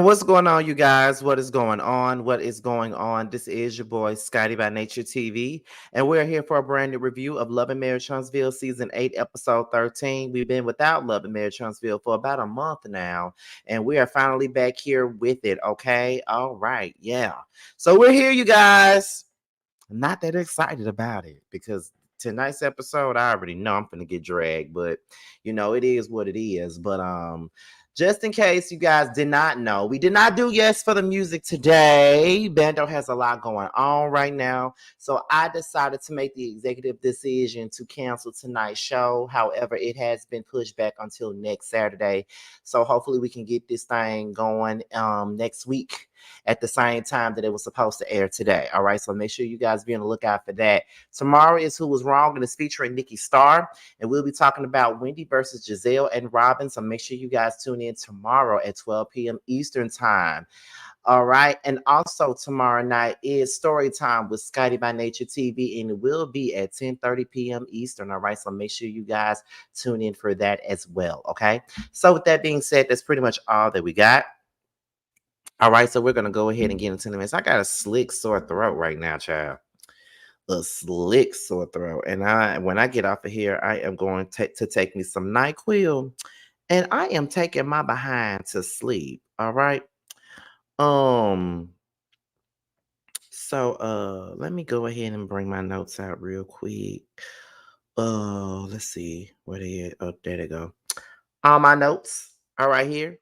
What's going on, you guys? What is going on? What is going on? This is your boy Scotty by Nature TV, and we're here for a brand new review of Love and Marriage Huntsville Season 8, Episode 13. We've been without Love and Marriage Huntsville for about a month now, and we are finally back here with it, okay? All right, yeah. So we're here, you guys. I'm not that excited about it because tonight's episode, I already know I'm gonna get dragged, but it is what it is. But just in case you guys did not know, we did not do Yes for the Music today. Bando has a lot going on right now. So I decided to make the executive decision to cancel tonight's show. However, it has been pushed back until next Saturday. So hopefully we can get this thing going next week at the same time that it was supposed to air today. All right. So make sure you guys be on the lookout for that. Tomorrow is Who Was Wrong, and it's featuring Nikki Starr. And we'll be talking about Wendy versus Giselle and Robin. So make sure you guys tune in tomorrow at 12 p.m. Eastern time. All right. And also tomorrow night is Story Time with Scotty by Nature TV, and it will be at 10:30 p.m. Eastern. All right. So make sure you guys tune in for that as well. Okay. So with that being said, that's pretty much all that we got. All right, so we're gonna go ahead and get into the mess. I got a slick sore throat right now, child. A slick sore throat, and when I get off of here, I am going to take me some NyQuil, and I am taking my behind to sleep. All right. Um. So, let me go ahead and bring my notes out real quick. Let's see where they at. Oh, there they go. All my notes are right here.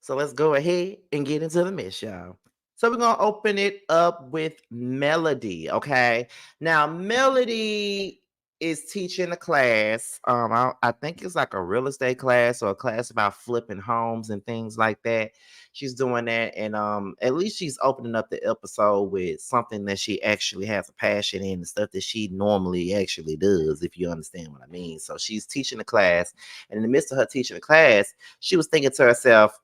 So let's go ahead and get into the mess, y'all. So we're gonna open it up with Melody. Okay. Now Melody is teaching a class. I think it's like a real estate class or a class about flipping homes and things like that. She's doing that, and at least she's opening up the episode with something that she actually has a passion in, and stuff that she normally actually does, if you understand what I mean. So she's teaching a class, and in the midst of her teaching the class, she was thinking to herself,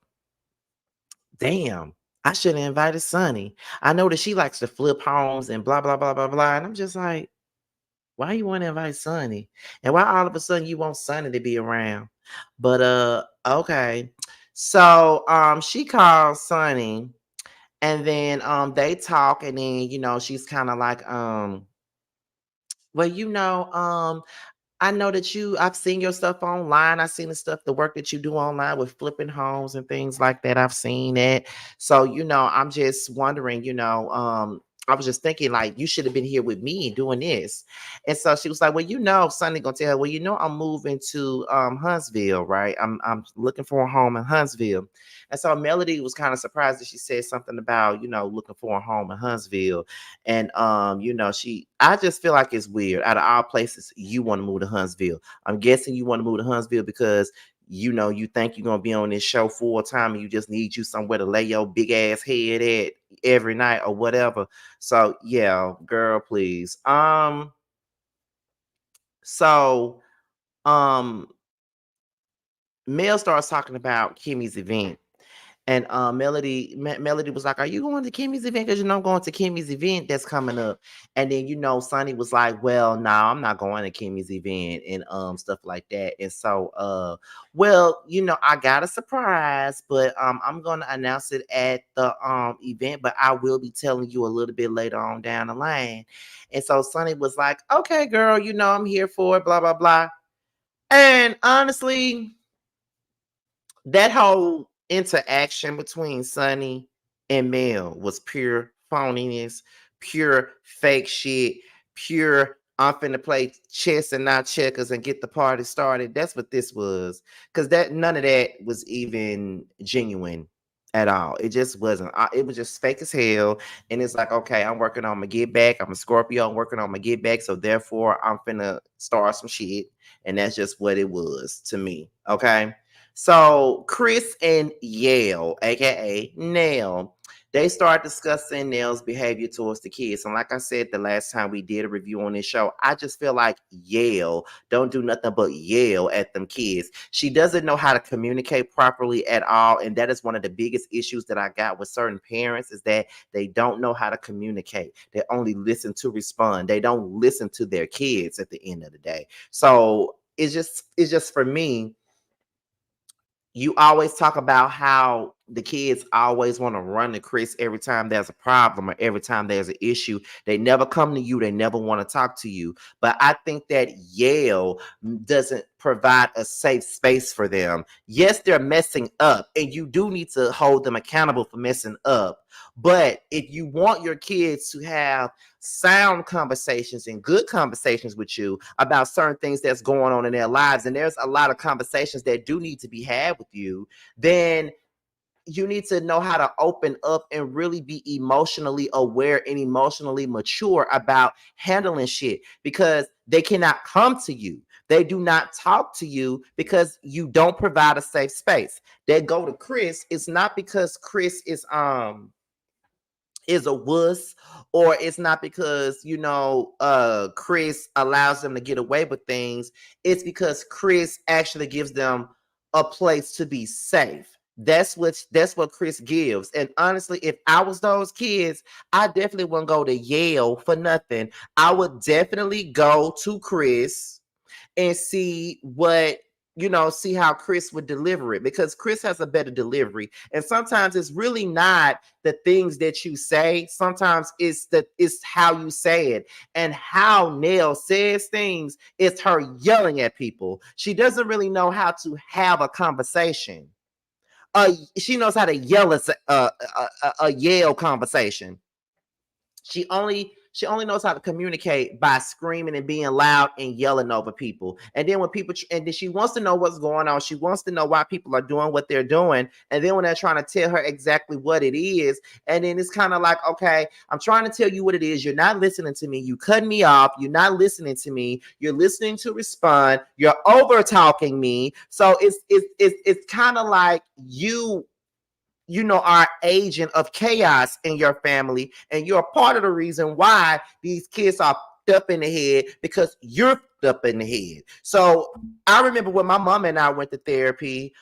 damn, I should have invited Sunny. I know that she likes to flip homes and blah, blah, blah, blah, blah. And I'm just like, why you want to invite Sunny? And why all of a sudden you want Sunny to be around? But okay. So she calls Sunny, and then they talk, and then she's kind of like, well, I know that I've seen your stuff online. I've seen the work that you do online with flipping homes and things like that. I've seen it. So, I'm just wondering, I was just thinking like you should have been here with me doing this. And so she was like, well, Sonny gonna tell her, well, I'm moving to Huntsville, right? I'm looking for a home in Huntsville. And so Melody was kind of surprised that she said something about, looking for a home in Huntsville. And I just feel like it's weird. Out of all places, you want to move to Huntsville. I'm guessing you want to move to Huntsville because you think you're gonna be on this show full time, and you just need you somewhere to lay your big ass head at every night or whatever. So yeah, girl, please. So um Mel starts talking about Kimmy's event. And Melody was like, "Are you going to Kimmy's event? Because I'm going to Kimmy's event that's coming up." And then Sonny was like, "Well, no, I'm not going to Kimmy's event," and stuff like that. And so well, I got a surprise, but I'm gonna announce it at the event, but I will be telling you a little bit later on down the line. And so Sonny was like, "Okay, girl, I'm here for it, blah blah blah." And honestly, that whole interaction between Sonny and Mel was pure phoniness, pure fake shit, pure I'm finna play chess and not checkers and get the party started. That's what this was. Cause none of that was even genuine at all. It just wasn't. It was just fake as hell. And it's like, okay, I'm working on my get back. I'm a Scorpio. I'm working on my get back. So therefore, I'm finna start some shit. And that's just what it was to me. Okay. So Chris and Yale, aka Nell, they start discussing Nell's behavior towards the kids. And like I said, the last time we did a review on this show, I just feel like Yale don't do nothing but yell at them kids. She doesn't know how to communicate properly at all. And that is one of the biggest issues that I got with certain parents, is that they don't know how to communicate. They only listen to respond. They don't listen to their kids at the end of the day. So it's just for me, you always talk about how the kids always want to run to Chris every time there's a problem or every time there's an issue. They never come to you. They never want to talk to you. But I think that Yale doesn't provide a safe space for them. Yes, they're messing up, and you do need to hold them accountable for messing up. But if you want your kids to have sound conversations and good conversations with you about certain things that's going on in their lives, and there's a lot of conversations that do need to be had with you, then you need to know how to open up and really be emotionally aware and emotionally mature about handling shit, because they cannot come to you. They do not talk to you because you don't provide a safe space. They go to Chris. It's not because Chris is a wuss, or it's not because Chris allows them to get away with things. It's because Chris actually gives them a place to be safe. That's what Chris gives. And honestly, if I was those kids, I definitely wouldn't go to Yale for nothing. I would definitely go to Chris and see how Chris would deliver it, because Chris has a better delivery. And sometimes it's really not the things that you say. Sometimes it's how you say it. And how Nell says things, it's her yelling at people. She doesn't really know how to have a conversation. She knows how to yell at a Yale conversation. She only knows how to communicate by screaming and being loud and yelling over people. And then and then she wants to know what's going on. She wants to know why people are doing what they're doing. And then when they're trying to tell her exactly what it is, and then it's kind of like, okay, I'm trying to tell you what it is. You're not listening to me. You cut me off. You're not listening to me. You're listening to respond. You're over talking me. So it's kind of like are agent of chaos in your family, and you're a part of the reason why these kids are up in the head, because you're up in the head. So I remember when my mom and I went to therapy,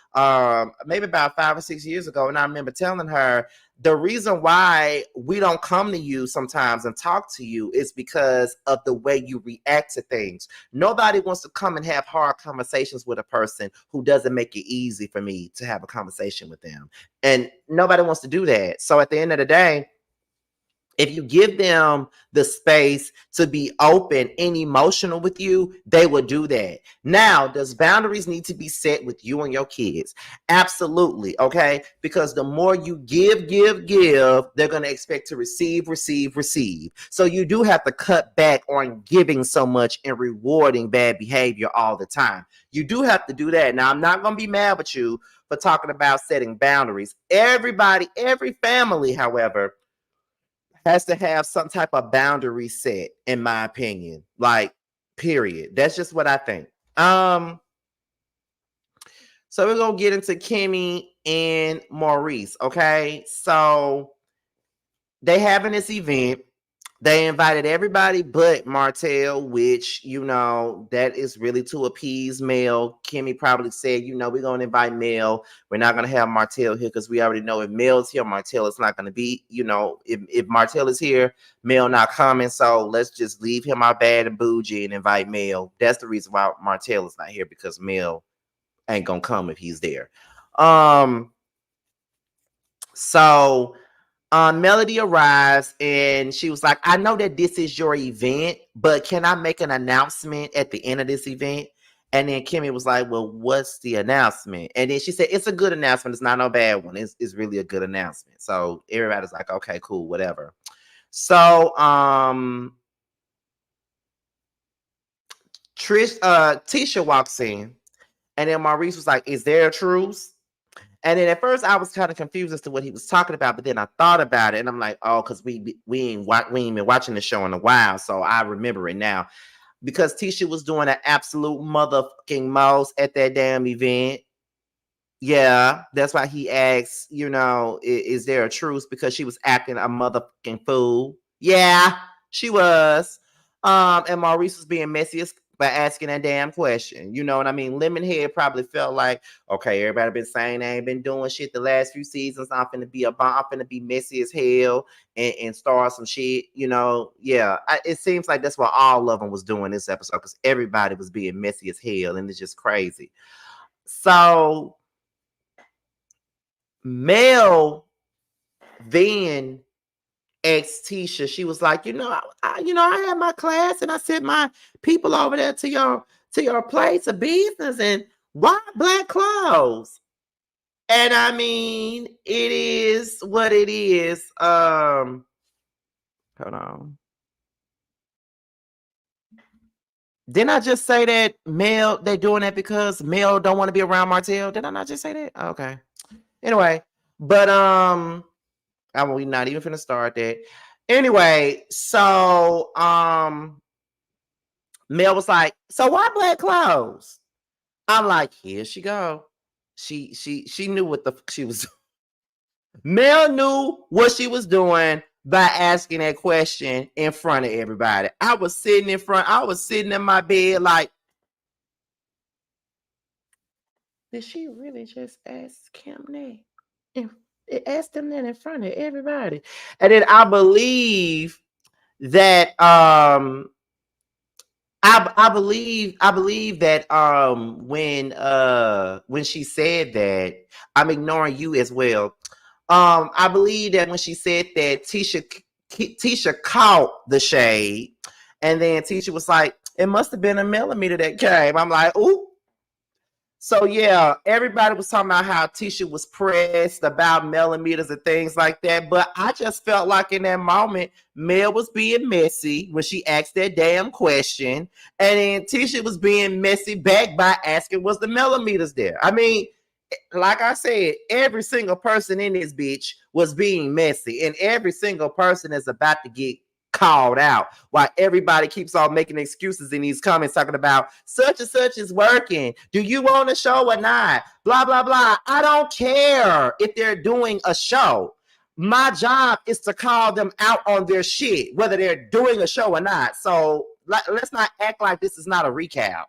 maybe about 5 or 6 years ago, and I remember telling her the reason why we don't come to you sometimes and talk to you is because of the way you react to things. Nobody wants to come and have hard conversations with a person who doesn't make it easy for me to have a conversation with them. And nobody wants to do that. So at the end of the day, if you give them the space to be open and emotional with you, they will do that. Now, does boundaries need to be set with you and your kids? Absolutely, okay? Because the more you give, they're going to expect to receive, receive, receive. So you do have to cut back on giving so much and rewarding bad behavior all the time. You do have to do that. Now, I'm not going to be mad with you for talking about setting boundaries. Everybody, every family, however, has to have some type of boundary set, in my opinion. Like, period. That's just what I think. So we're gonna get into Kimmy and Maurice. Okay, so they having this event. They invited everybody but Martell, which, that is really to appease Mel. Kimmy probably said, we're going to invite Mel. We're not going to have Martell here because we already know if Mel's here, Martell is not going to be, if Martell is here, Mel not coming. So let's just leave him out bad and bougie and invite Mel. That's the reason why Martell is not here, because Mel ain't going to come if he's there. So Melody arrives and she was like, I know that this is your event, but can I make an announcement at the end of this event? And then Kimmy was like, well, what's the announcement? And then she said, it's a good announcement. It's not no bad one. It's really a good announcement. So everybody's like, okay, cool, whatever. So Tisha walks in, and then Maurice was like, is there a truce? And then at first I was kind of confused as to what he was talking about, but then I thought about it and I'm like, oh, because we ain't been watching the show in a while, so I remember it now. Because Tisha was doing an absolute motherfucking most at that damn event. Yeah, that's why he asked, is there a truce? Because she was acting a motherfucking fool. Yeah, she was. And Maurice was being messy by asking that damn question. You know what I mean? Lemonhead probably felt like, okay, everybody been saying they ain't been doing shit the last few seasons. I'm finna be messy as hell and start some shit. Yeah. It seems like that's what all of them was doing this episode, because everybody was being messy as hell, and it's just crazy. So Mel then asked Tisha, she was like, I had my class and I sent my people over there to your place of business, and why black clothes? And I mean, it is what it is. Hold on. Didn't I just say that Mel, they doing that because Mel don't want to be around Martell? Did I not just say that? Okay. Anyway, but we not even finna start that. Anyway, so Mel was like, so why black clothes? I'm like, here she go. She knew what the fuck she was doing. Mel knew what she was doing by asking that question in front of everybody. I was sitting in my bed like, did she really just ask Kim that? And ask them that in front of everybody. And then I believe that I believe that when she said that, I'm ignoring you as well. I believe that when she said that, Tisha caught the shade, and then Tisha was like, it must have been a millimeter that came. I'm like, ooh. So yeah, everybody was talking about how Tisha was pressed about millimeters and things like that. But I just felt like in that moment, Mel was being messy when she asked that damn question. And then Tisha was being messy back by asking, was the millimeters there? I mean, like I said, every single person in this bitch was being messy, and every single person is about to get called out, while everybody keeps on making excuses in these comments talking about such and such is working. Do you want a show or not? Blah, blah, blah. I don't care if they're doing a show. My job is to call them out on their shit, whether they're doing a show or not. So let's not act like this is not a recap.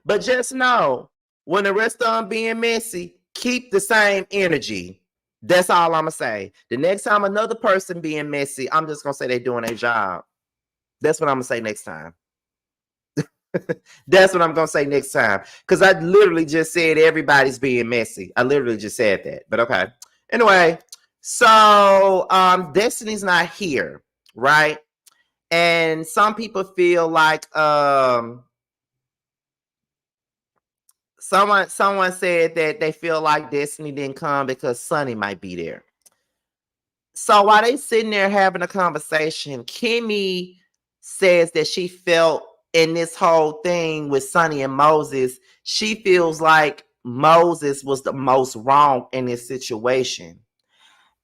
But just know, when the rest of them being messy, keep the same energy. That's all I'm gonna say. The next time another person being messy, I'm just gonna say they're doing their job. That's what I'm gonna say next time. That's what I'm gonna say next time. Because I literally just said everybody's being messy. I literally just said that. But okay. Anyway, so Destiny's not here, right? And some people feel like someone said that they feel like Destiny didn't come because Sonny might be there. So while they sitting there having a conversation, Kimmy says that she felt in this whole thing with Sonny and Moses, she feels like Moses was the most wrong in this situation.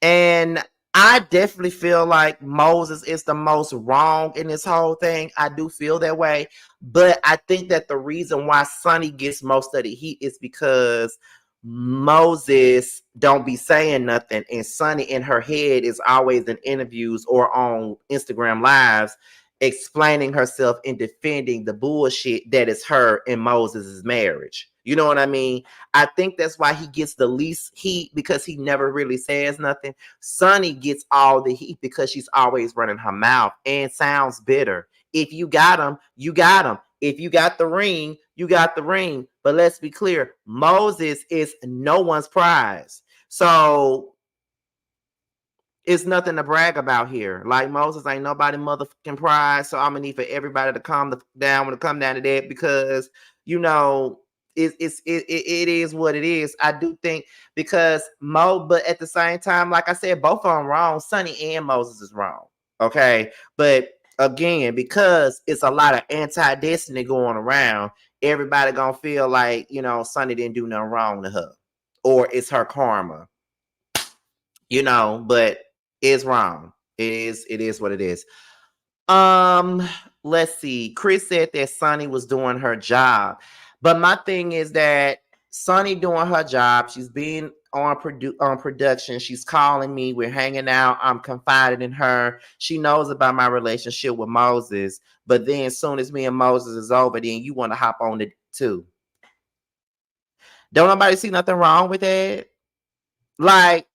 And I definitely feel like Moses is the most wrong in this whole thing. I do feel that way. But I think that the reason why Sonny gets most of the heat is because Moses don't be saying nothing. And Sonny in her head is always in interviews or on Instagram lives explaining herself and defending the bullshit that is her and Moses' marriage. You know what I mean? I think that's why he gets the least heat, because he never really says nothing. Sonny gets all the heat because she's always running her mouth and sounds bitter. If you got him, you got him. If you got the ring, you got the ring. But let's be clear, Moses is no one's prize. So it's nothing to brag about here. Like Moses ain't nobody motherfucking prize. So I'm gonna need for everybody to calm down when it come down to that, because it is what it is. I do think because but at the same time, like I said, both of them wrong. Sonny and Moses is wrong. Okay, but again, because it's a lot of anti-Destiny going around, everybody gonna feel like Sonny didn't do nothing wrong to her, or it's her karma. But it's wrong. It is what it is. Let's see. Chris said that Sonny was doing her job. But my thing is that Sonny doing her job, she's being on production. She's calling me. We're hanging out. I'm confided in her. She knows about my relationship with Moses. But then as soon as me and Moses is over, then you want to hop on it too. Don't nobody see nothing wrong with that? Like,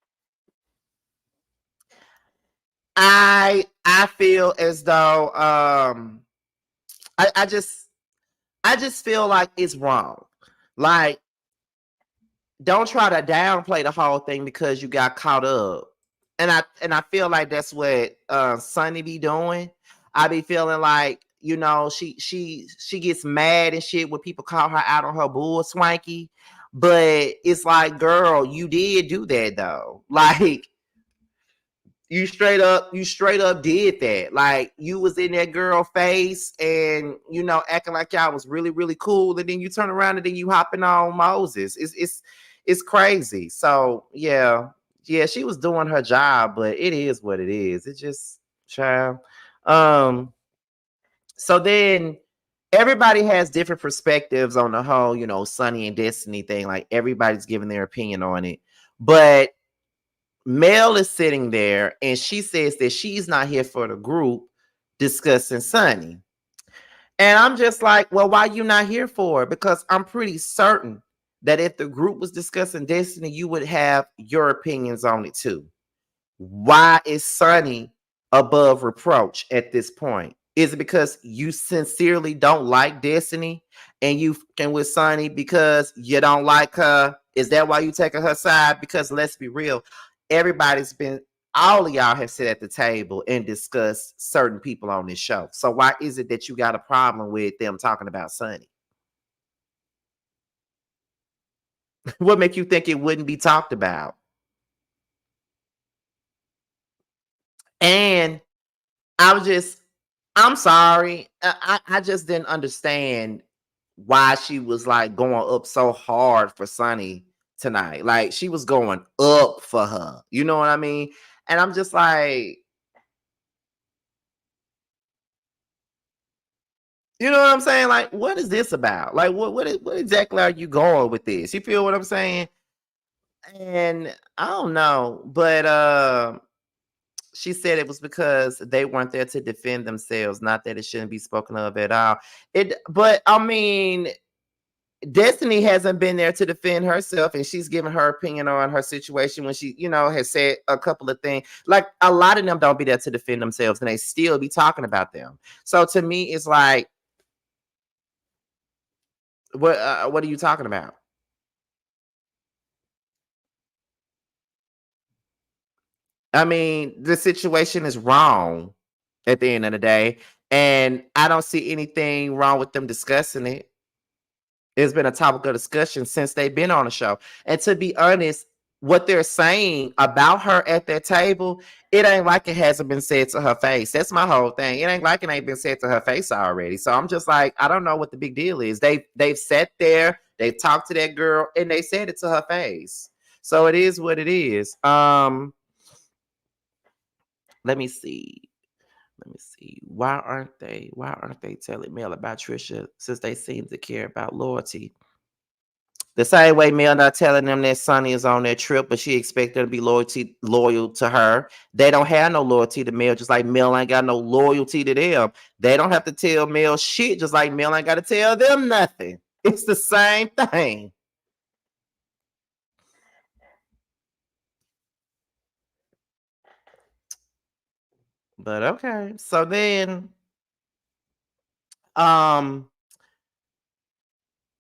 I feel as though I just feel like it's wrong. Like, don't try to downplay the whole thing because you got caught up. And I feel like that's what Sunny be doing. I be feeling like, she gets mad and shit when people call her out on her bull swanky. But it's like, girl, you did do that though. Like, you straight up did that. Like, you was in that girl face and acting like y'all was really, really cool, and then you turn around and then you hopping on Moses. It's crazy. So yeah, she was doing her job, but it is what it is. It's just, child. Um, so then everybody has different perspectives on the whole, Sunny and Destiny thing. Like, everybody's giving their opinion on it. But Mel is sitting there and she says that she's not here for the group discussing Sunny. And I'm just like, well, why you not here for it? Because I'm pretty certain that if the group was discussing Destiny, you would have your opinions on it too. Why is Sunny above reproach at this point? Is it because you sincerely don't like Destiny and you fucking with Sunny because you don't like her? Is that why you taking her side? Because let's be real, all of y'all have sat at the table and discussed certain people on this show. So why is it that you got a problem with them talking about Sunny? What make you think it wouldn't be talked about? And I'm sorry. I just didn't understand why she was like going up so hard for Sunny tonight. Like, she was going up for her. You know what I mean? And I'm just like, you know what I'm saying? Like, what is this about? Like, what exactly are you going with this? You feel what I'm saying? And I don't know, but she said it was because they weren't there to defend themselves, not that it shouldn't be spoken of at all. But I mean, Destiny hasn't been there to defend herself, and she's given her opinion on her situation when she, has said a couple of things. Like, a lot of them don't be there to defend themselves, and they still be talking about them. So to me, it's like, what are you talking about? I mean, the situation is wrong at the end of the day, and I don't see anything wrong with them discussing it. It's been a topic of discussion since they've been on the show. And to be honest, what they're saying about her at that table, it ain't like it hasn't been said to her face. That's my whole thing. It ain't like it ain't been said to her face already. So I'm just like, I don't know what the big deal is. They've sat there, they've talked to that girl, and they said it to her face. So it is what it is. Let me see. Why aren't they telling Mel about Trisha, since they seem to care about loyalty? The same way Mel not telling them that Sonny is on that trip, but she expect them to be loyal to her. They don't have no loyalty to Mel, just like Mel ain't got no loyalty to them. They don't have to tell Mel shit, just like Mel ain't got to tell them nothing. It's the same thing. But okay. So then um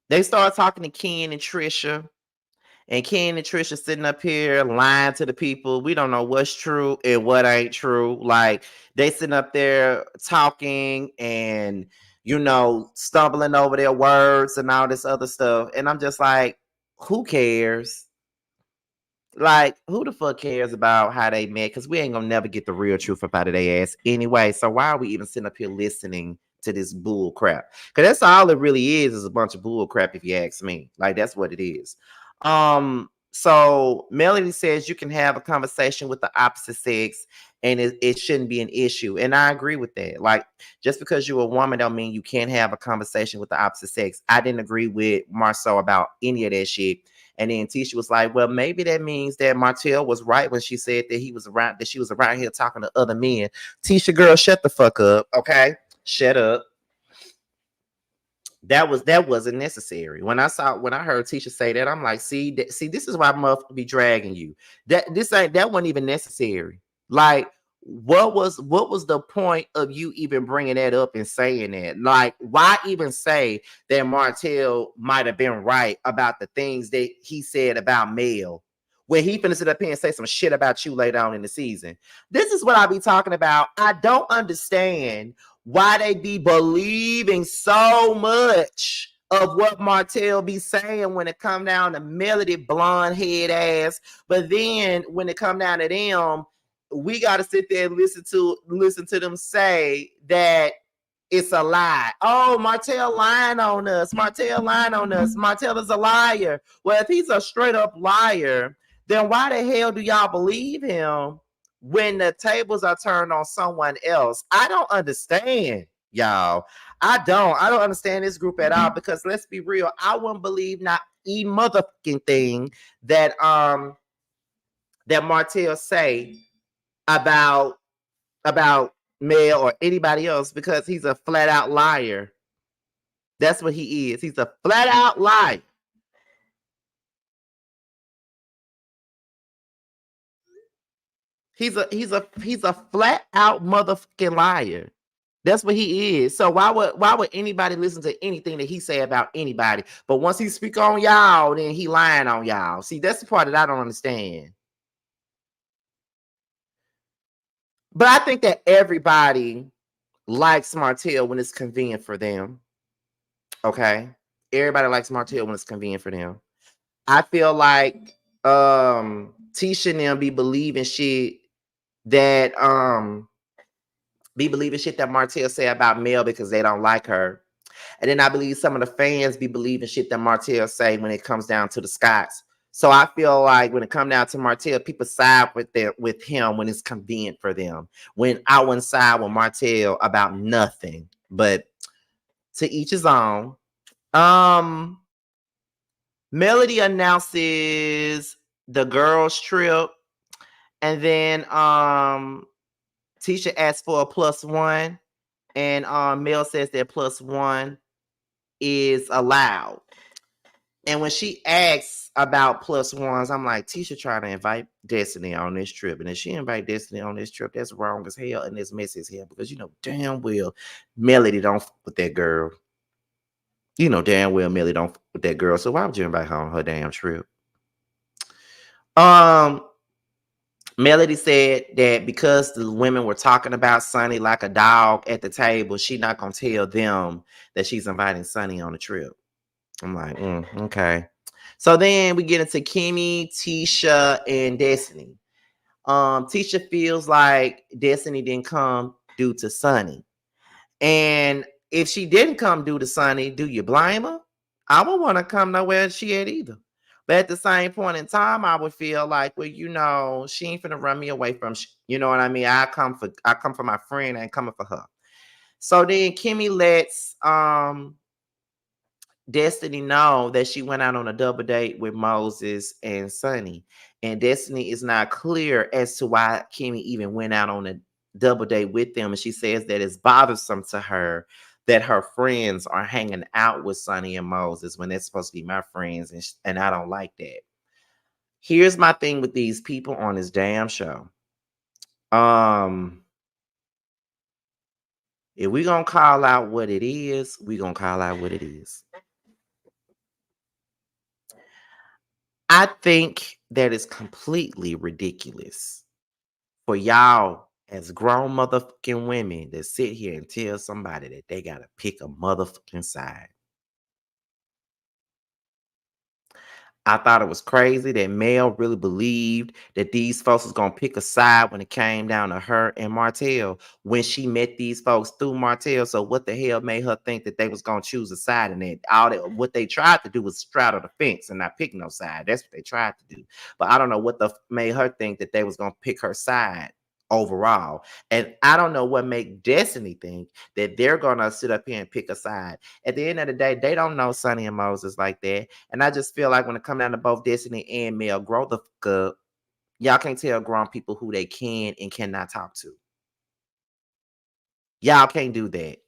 they start talking to Ken and Trisha. And Ken and Trisha sitting up here lying to the people. We don't know what's true and what ain't true. Like, they sitting up there talking and, stumbling over their words and all this other stuff. And I'm just like, who cares? Like, who the fuck cares about how they met? Because we ain't gonna never get the real truth about their ass anyway. So why are we even sitting up here listening to this bull crap? Because that's all it really is a bunch of bull crap, if you ask me. Like, that's what it is. So Melody says you can have a conversation with the opposite sex and it shouldn't be an issue. And I agree with that. Like, just because you're a woman don't mean you can't have a conversation with the opposite sex. I didn't agree with Marceau about any of that shit. And then Tisha was like, well, maybe that means that Martell was right when she said that she was around here talking to other men. Tisha, girl, shut the fuck up. Okay. Shut up. That wasn't necessary. When I heard Tisha say that, I'm like, see, this is why motherfucker be dragging you. That wasn't even necessary. Like, what was the point of you even bringing that up and saying that? Like, why even say that Martell might have been right about the things that he said about Mel, when he finna sit up here and say some shit about you later on in the season? This is what I be talking about. I don't understand why they be believing so much of what Martell be saying when it come down to Melody blonde head ass. But then when it come down to them, we got to sit there and listen to them say that it's a lie. Oh, Martell lying on us. Martell lying on us. Martell is a liar. Well, if he's a straight up liar, then why the hell do y'all believe him when the tables are turned on someone else? I don't understand, y'all. I don't understand this group at all, because let's be real, I wouldn't believe not a motherfucking thing that Martell say about Mel or anybody else, because he's a flat out liar. That's what he is. He's a flat out liar. He's a flat out motherfucking liar. That's what he is. So why would anybody listen to anything that he say about anybody? But once he speak on y'all, then he lying on y'all. See, that's the part that I don't understand. But I think that everybody likes Martell when it's convenient for them. Okay. Everybody likes Martell when it's convenient for them. I feel like Tisha and them that be believing shit that Martell say about Mel because they don't like her. And then I believe some of the fans be believing shit that Martell say when it comes down to the Scots. So I feel like when it comes down to Martell, people side with him when it's convenient for them. When I wouldn't side with Martell about nothing. But to each his own. Melody announces the girls trip, and then Tisha asks for a +1, and Mel says that +1 is allowed. And when she asks about +1s, I'm like, Tisha trying to invite Destiny on this trip. And if she invite Destiny on this trip, that's wrong as hell and it's messy as hell, because you know damn well Melody don't fuck with that girl. You know damn well Melody don't fuck with that girl. So why would you invite her on her damn trip? Melody said that because the women were talking about Sonny like a dog at the table, she's not gonna tell them that she's inviting Sonny on a trip. I'm like, okay. So then we get into Kimmy, Tisha, and Destiny. Tisha feels like Destiny didn't come due to Sonny. And if she didn't come due to Sonny, do you blame her? I wouldn't want to come nowhere she had either. But at the same point in time, I would feel like, well, she ain't finna run me away from, you know what I mean? I come for my friend, I ain't coming for her. So then Kimmy lets Destiny know that she went out on a double date with Moses and Sonny. And Destiny is not clear as to why Kimmy even went out on a double date with them. And she says that it's bothersome to her that her friends are hanging out with Sonny and Moses when they're supposed to be my friends. And I don't like that. Here's my thing with these people on this damn show. If we're going to call out what it is, we're going to call out what it is. I think that is completely ridiculous for y'all as grown motherfucking women that sit here and tell somebody that they got to pick a motherfucking side. I thought it was crazy that Mel really believed that these folks was going to pick a side when it came down to her and Martell when she met these folks through Martell. So what the hell made her think that they was going to choose a side? And what they tried to do was straddle the fence and not pick no side. That's what they tried to do. But I don't know what made her think that they was going to pick her side overall. And I don't know what made Destiny think that they're gonna sit up here and pick a side. At the end of the day, they don't know Sonny and Moses like that. And I just feel like when it comes down to both Destiny and Mel, grow the fuck up. Y'all can't tell grown people who they can and cannot talk to. Y'all can't do that.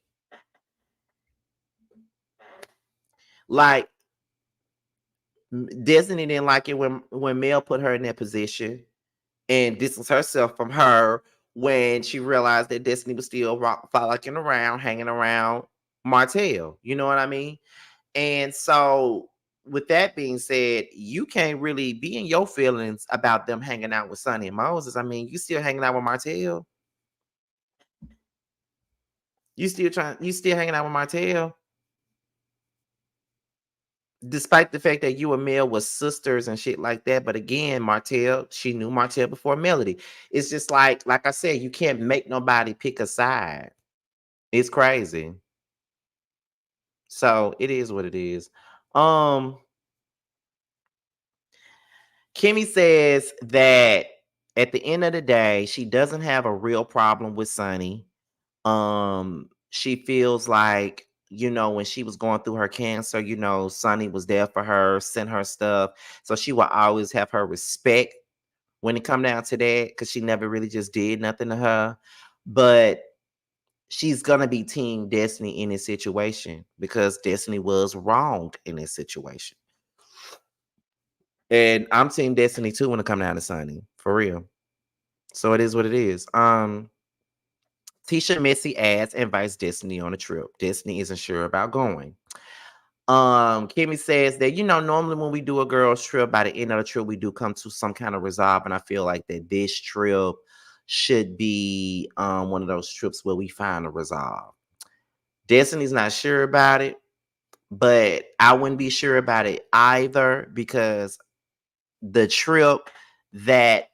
Like, Destiny didn't like it when Mel put her in that position and distanced herself from her when she realized that Destiny was still frolicking around, hanging around Martell. You know what I mean? And so, with that being said, you can't really be in your feelings about them hanging out with Sonny and Moses. I mean, you still hanging out with Martell. You still hanging out with Martell. Despite the fact that you and Mel was sisters and shit like that. But again, Martell, she knew Martell before Melody. It's just like I said, you can't make nobody pick a side. It's crazy. So it is what it is. Um, Kimmy says that at the end of the day, she doesn't have a real problem with Sonny. She feels like, when she was going through her cancer, Sonny was there for her, sent her stuff. So she will always have her respect when it come down to that, because she never really just did nothing to her. But she's gonna be Team Destiny in this situation because Destiny was wrong in this situation. And I'm Team Destiny too when it come down to Sonny, for real. So it is what it is. Tisha Missy adds invites Destiny on a trip. Destiny isn't sure about going. Kimmy says that, normally when we do a girl's trip, by the end of the trip, we do come to some kind of resolve. And I feel like that this trip should be one of those trips where we find a resolve. Destiny's not sure about it, but I wouldn't be sure about it either, because the trip that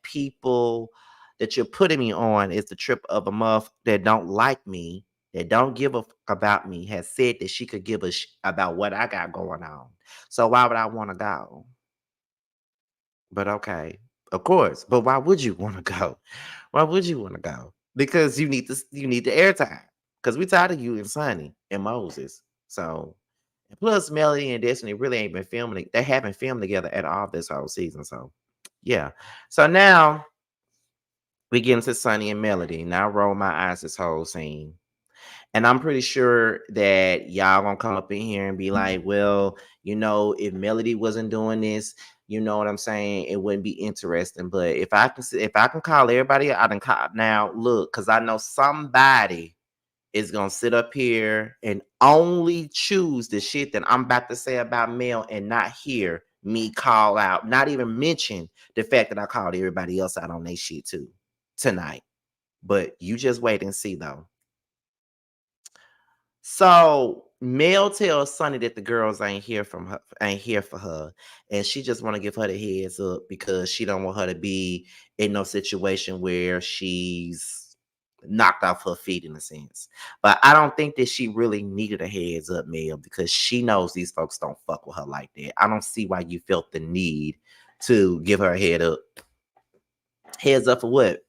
you're putting me on is the trip of a muff that don't like me, that don't give a fuck about me, has said that she could give a about what I got going on. So why would I want to go? But okay, of course. But why would you want to go? Why would you want to go? Because you need the airtime. Because we tired of you and Sonny and Moses. So, and plus Melody and Destiny really ain't been filming. They haven't filmed together at all this whole season. So yeah. So now we get into Sonny and Melody. Now I roll my eyes this whole scene. And I'm pretty sure that y'all gonna come up in here and be like, well, if Melody wasn't doing this, you know what I'm saying, it wouldn't be interesting. But if I can call everybody, I can call now. Look, because I know somebody is gonna sit up here and only choose the shit that I'm about to say about Mel and not hear me call out, not even mention the fact that I called everybody else out on their shit too tonight. But you just wait and see though. So Mel tells Sonny that the girls ain't here for her, and she just want to give her the heads up because she don't want her to be in no situation where she's knocked off her feet in a sense. But I don't think that she really needed a heads up, Mel, because she knows these folks don't fuck with her like that. I don't see why you felt the need to give her a head up. Heads up for what?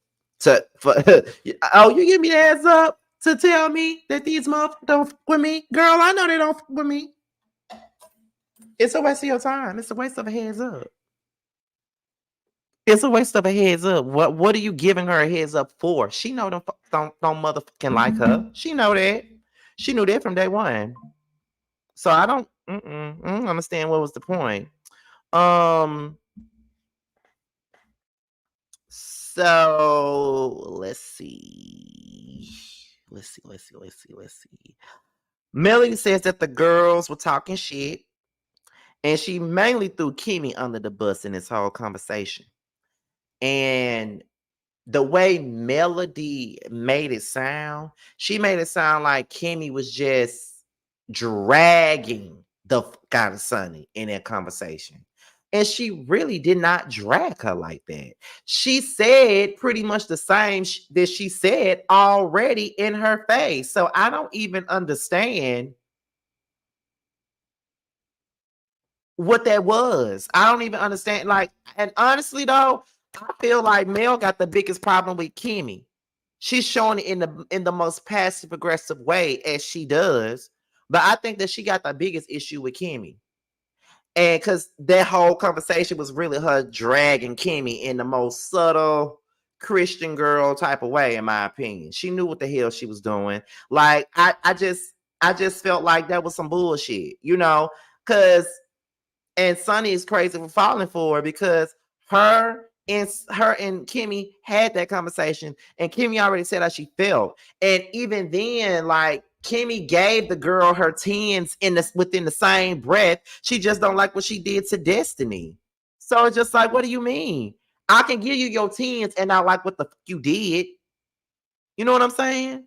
Oh, you give me the heads up to tell me that these motherfuckers don't fuck with me? Girl, I know they don't fuck with me. It's a waste of your time. It's a waste of a heads up. It's a waste of a heads up. What are you giving her a heads up for? She know don't motherfucking like her. She know that. She knew that from day one. So I don't understand what was the point. So let's see. Let's see. Melody says that the girls were talking shit, and she mainly threw Kimmy under the bus in this whole conversation. And the way Melody made it sound, she made it sound like Kimmy was just dragging the fuck out of Sonny in that conversation. And she really did not drag her like that. She said pretty much the same that she said already in her face. So I don't even understand what that was. I don't even understand. Like, and honestly though, I feel like Mel got the biggest problem with Kimmy. She's showing it in the most passive aggressive way as she does, but I think that she got the biggest issue with Kimmy. And because that whole conversation was really her dragging Kimmy in the most subtle Christian girl type of way, in my opinion. She knew what the hell she was doing. Like, I just felt like that was some bullshit, because and Sonny is crazy for falling for her because her and her and Kimmy had that conversation, and Kimmy already said how she felt. And even then, like Kimmy gave the girl her tens within the same breath. She just don't like what she did to Destiny. So it's just like, what do you mean? I can give you your tens and not like what the fuck you did. You know what I'm saying?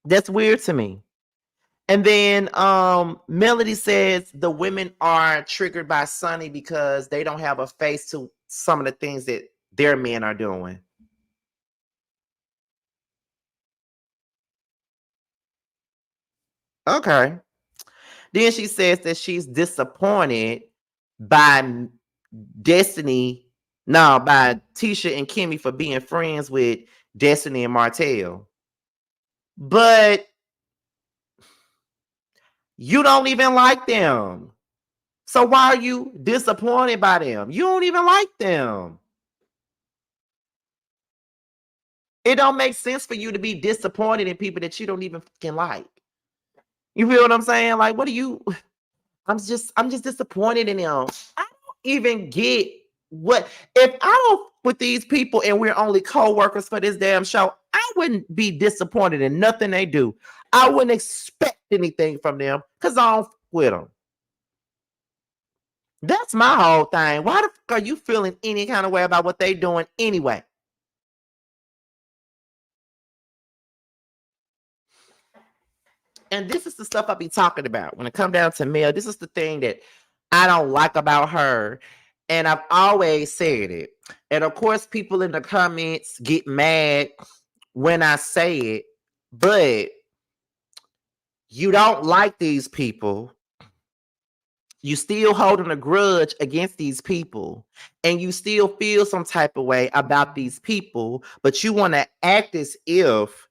That's weird to me. And then Melody says the women are triggered by Sonny because they don't have a face to some of the things that their men are doing. Okay. Then she says that she's disappointed by Destiny, no, by Tisha and Kimmy for being friends with Destiny and Martell. But you don't even like them. So why are you disappointed by them? You don't even like them. It don't make sense for you to be disappointed in people that you don't even fucking like. You feel what I'm saying? Like, what do you? I'm just disappointed in them. I don't even get what if I don't with these people and we're only co-workers for this damn show. I wouldn't be disappointed in nothing they do. I wouldn't expect anything from them because I don't with them. That's my whole thing. Why the fuck are you feeling any kind of way about what they doing anyway? And this is the stuff I be talking about when it come down to Mel. This is the thing that I don't like about her. And I've always said it. And of course, people in the comments get mad when I say it, but you don't like these people. You still holding a grudge against these people, and you still feel some type of way about these people, but you want to act as if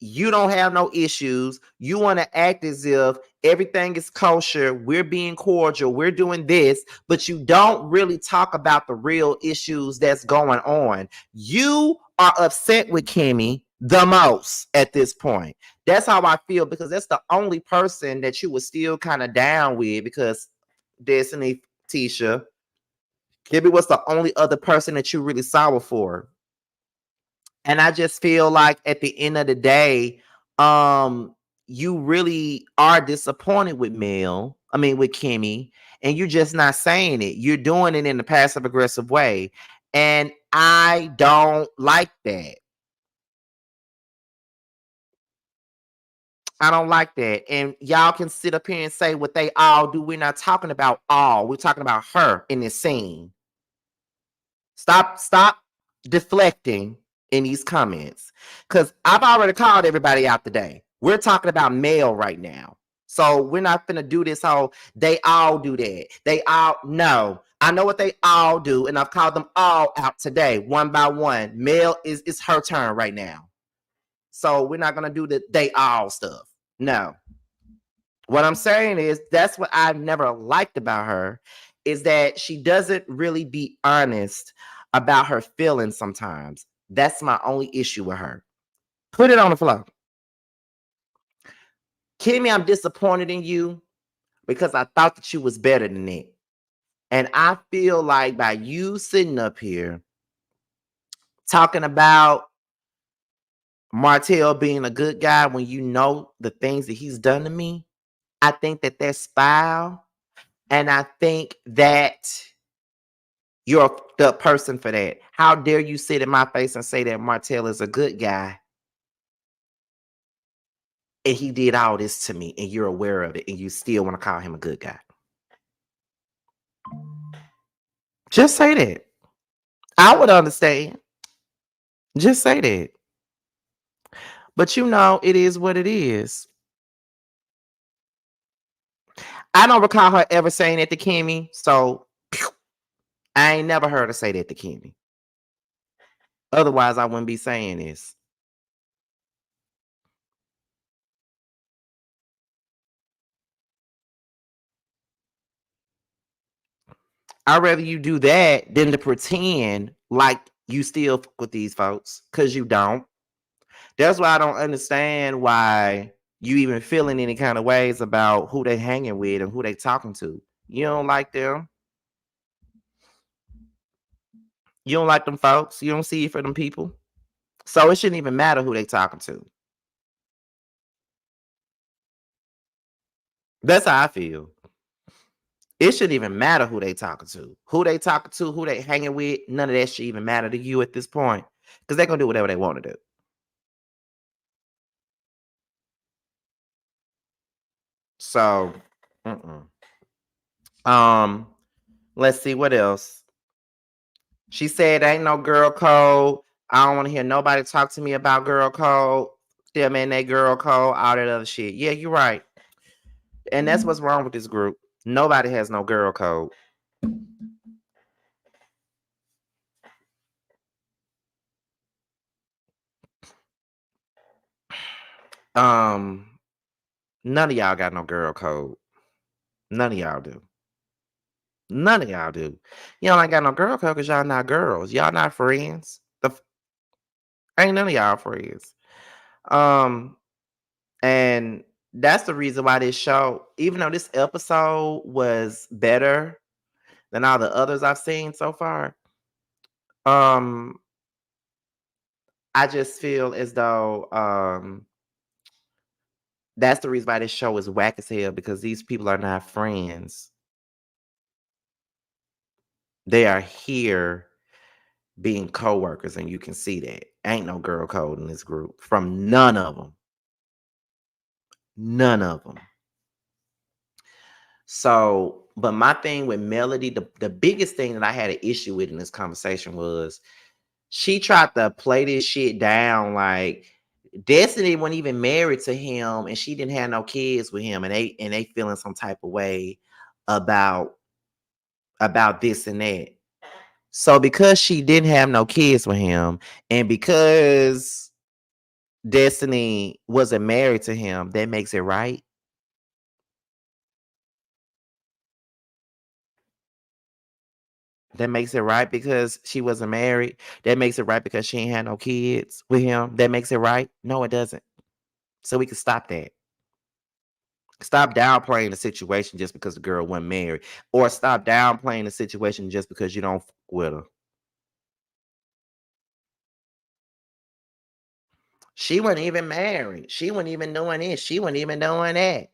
you don't have no issues. You want to act as if everything is kosher. We're being cordial. We're doing this, but you don't really talk about the real issues that's going on. You are upset with Kimmy the most at this point. That's how I feel because that's the only person that you were still kind of down with because Destiny, Tisha, Kimmy was the only other person that you really sour for. And I just feel like at the end of the day, you really are disappointed with with Kimmy, and you're just not saying it. You're doing it in a passive aggressive way. And I don't like that. I don't like that. And y'all can sit up here and say what they all do. We're not talking about all. We're talking about her in this scene. Stop deflecting in these comments. Because I've already called everybody out today. We're talking about Mel right now. So we're not gonna do this whole they all do that. They all no. I know what they all do, and I've called them all out today, one by one. Mel is it's her turn right now. So we're not gonna do the they all stuff. No. What I'm saying is that's what I've never liked about her is that she doesn't really be honest about her feelings sometimes. That's my only issue with her. Put it on the floor. Kimmy, I'm disappointed in you because I thought that you was better than it. And I feel like by you sitting up here talking about Martell being a good guy when you know the things that he's done to me, I think that that's foul. And I think that you're the person for that. How dare you sit in my face and say that Martell is a good guy and he did all this to me and you're aware of it and you still want to call him a good guy? Just say that. I would understand. Just say that. But you know, it is what it is. I don't recall her ever saying that to Kimmy, so I ain't never heard her say that to Kimmy. Otherwise, I wouldn't be saying this. I'd rather you do that than to pretend like you still fuck with these folks, because you don't. That's why I don't understand why you even feeling any kind of ways about who they hanging with and who they talking to. You don't like them. You don't like them folks. You don't see it for them people. So it shouldn't even matter who they talking to. That's how I feel. It shouldn't even matter who they talking to. Who they talking to, who they hanging with, none of that should even matter to you at this point. Because they're gonna do whatever they want to do. So, mm-mm. um, let's see what else. She said, "Ain't no girl code. I don't want to hear nobody talk to me about girl code. Them and they girl code, all that other shit." Yeah, you're right. And that's what's wrong with this group. Nobody has no girl code. Um, None of y'all got no girl code. None of y'all do. None of y'all do. Y'all ain't got no girl code because y'all not girls. Y'all not friends. Ain't none of y'all friends. Um, and that's the reason why this show, even though this episode was better than all the others I've seen so far, um, I just feel as though that's the reason why this show is whack as hell because these people are not friends. They are here being coworkers, and you can see that. Ain't no girl code in this group from none of them. None of them. So, but my thing with Melody, the biggest thing that I had an issue with in this conversation was she tried to play this shit down like Destiny wasn't even married to him and she didn't have no kids with him, and they feeling some type of way about this and that. So because she didn't have no kids with him and because Destiny wasn't married to him, that makes it right. That makes it right because she wasn't married. That makes it right because she ain't had no kids with him. That makes it right. No, it doesn't. So we can stop that. Stop downplaying the situation just because the girl wasn't married, or stop downplaying the situation just because you don't with her. She wasn't even married. She wasn't even doing this. She wasn't even doing that.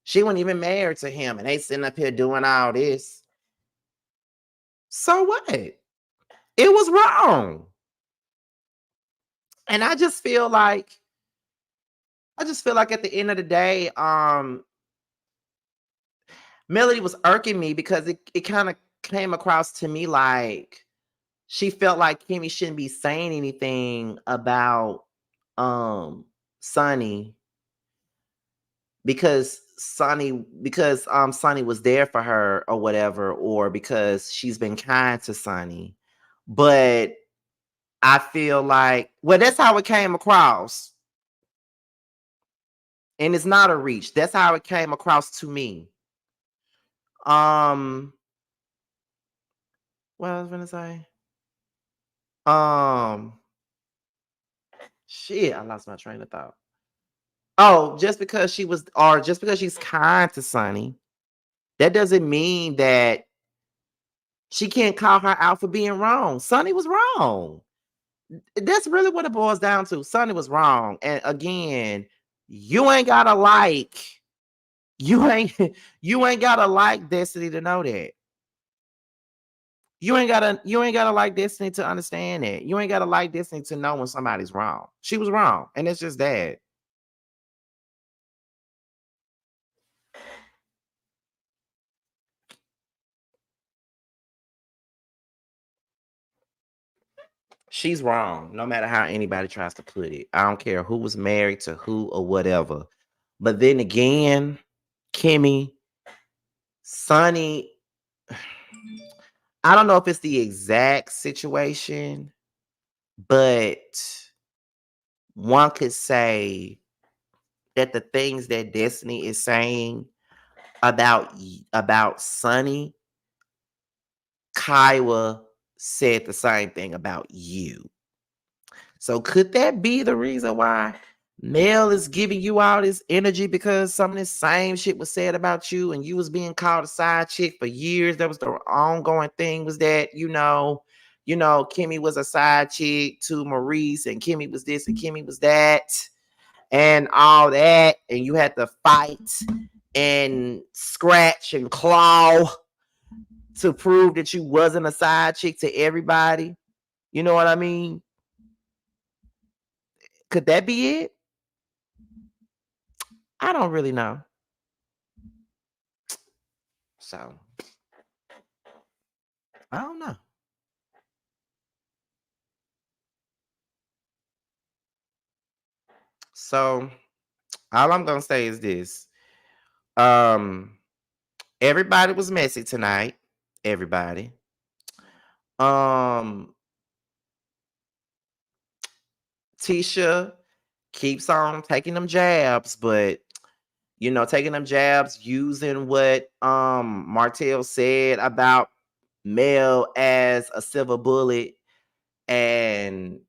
She wasn't even married to him, and they sitting up here doing all this. So what? It was wrong. And I just feel like at the end of the day, Melody was irking me because it kind of came across to me like she felt like Kimmy shouldn't be saying anything about Sonny because Sonny was there for her or whatever, or because she's been kind to Sonny. But I feel like, well, that's how it came across. And it's not a reach. That's how it came across to me. Um, what I was gonna say? Um, Shit, I lost my train of thought. Oh, just because she's kind to Sonny, that doesn't mean that she can't call her out for being wrong. Sonny was wrong. That's really what it boils down to. Sonny was wrong. And again, you ain't gotta like, you ain't you ain't gotta like Destiny to know that. You ain't gotta like Destiny to understand that. You ain't gotta like Destiny to know when somebody's wrong. She was wrong, and it's just that. She's wrong, no matter how anybody tries to put it. I don't care who was married to who or whatever. But then again, Kimmy, Sonny, I don't know if it's the exact situation, but one could say that the things that Destiny is saying about Sonny, Kiowa said the same thing about you. So could that be the reason why Mel is giving you all this energy because some of this same shit was said about you and you was being called a side chick for years. That was the ongoing thing, was that, Kimmy was a side chick to Maurice, and Kimmy was this and Kimmy was that and all that. And you had to fight and scratch and claw to prove that you wasn't a side chick to everybody. You know what I mean? Could that be it? I don't really know. So, I don't know. So, all I'm going to say is this. Everybody was messy tonight. Everybody. Tisha keeps on taking them jabs, but taking them jabs using what Martell said about Mel as a silver bullet, and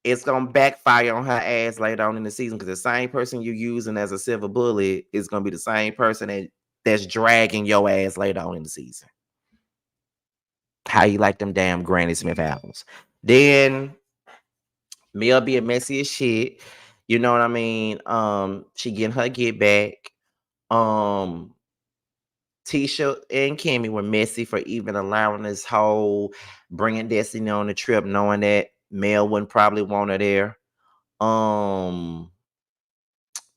it's gonna backfire on her ass later on in the season, because the same person you're using as a silver bullet is gonna be the same person that's dragging your ass later on in the season. How you like them damn Granny Smith apples? Then Mel being messy as shit. You know what I mean? She getting her get back. Tisha and Kimmy were messy for even allowing this whole bringing Destiny on the trip, knowing that Mel wouldn't probably want her there.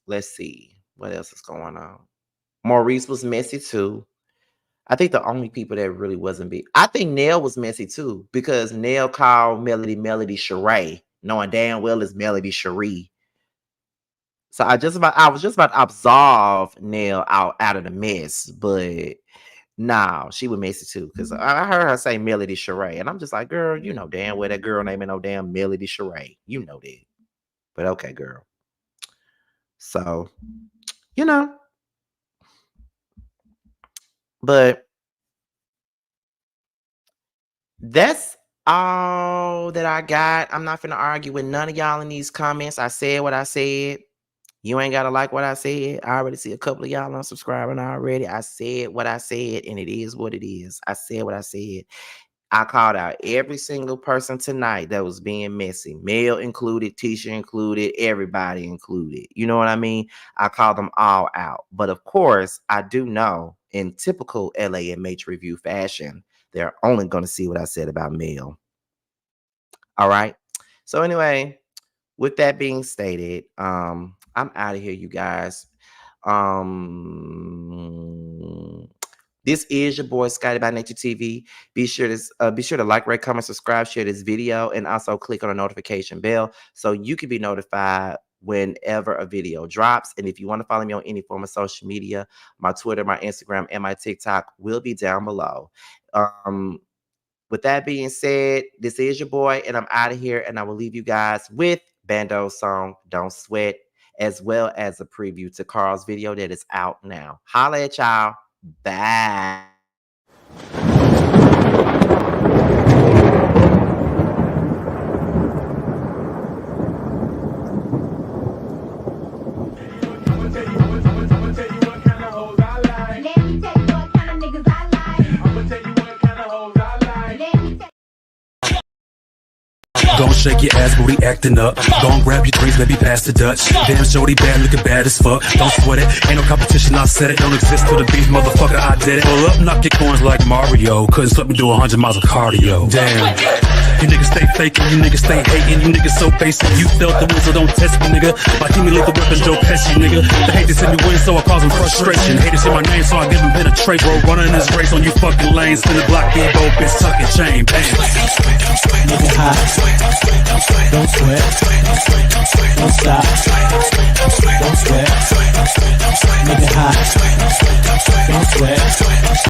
Let's see what else is going on. Maurice was messy too. I think the only people that really wasn't big. I think Nell was messy too, because Nell called Melody Sheree, knowing damn well it's Melody Cherie. So I was just about to absolve Nell out of the mess, but no, she was messy too, because I heard her say Melody Sheree, and I'm just like, girl, you know damn well that girl name ain't no damn Melody Sheree. You know that. But okay, girl. So, but that's all that I got. I'm not finna argue with none of y'all in these comments. I said what I said. You ain't gotta like what I said. I already see a couple of y'all unsubscribing already. I said what I said, and it is what it is. I said what I said. I called out every single person tonight that was being messy. Mel included, Tisha included, everybody included. You know what I mean? I called them all out. But of course, I do know in typical LAMH review fashion, they're only going to see what I said about Mel. All right. So anyway, with that being stated, I'm out of here, you guys. This is your boy Scotty by Nature TV. Be sure to like, rate, comment, subscribe, share this video, and also click on the notification bell so you can be notified whenever a video drops. And if you want to follow me on any form of social media, my Twitter, my Instagram, and my TikTok will be down below. With that being said, this is your boy, and I'm out of here, and I will leave you guys with Bando's song, Don't Sweat, as well as a preview to Carl's video that is out now. Holla at y'all. Bye. Gon' shake your ass, booty acting up. Gon' grab your drinks, baby, pass the Dutch. Damn, shorty bad, looking bad as fuck. Don't sweat it, ain't no competition, I said it. Don't exist for the beef, motherfucker, I did it. Pull up, knock your coins like Mario. Couldn't sweat me do 100 miles of cardio. Damn. You niggas stay faking, you niggas stay hating, you niggas so basic. You felt the win, so don't test me, nigga. Like Kimmy lethal weapon, Joe Pesci, nigga. The hate to see me win, so I cause them frustration. Haters say my name, so I give them penetration. Bro, running this race on you fucking lanes. Spin the block, big old bitch, tucking chain. Bam. Nigga hot. Don't sweat. Don't stop. Don't sweat. Nigga hot. Don't sweat.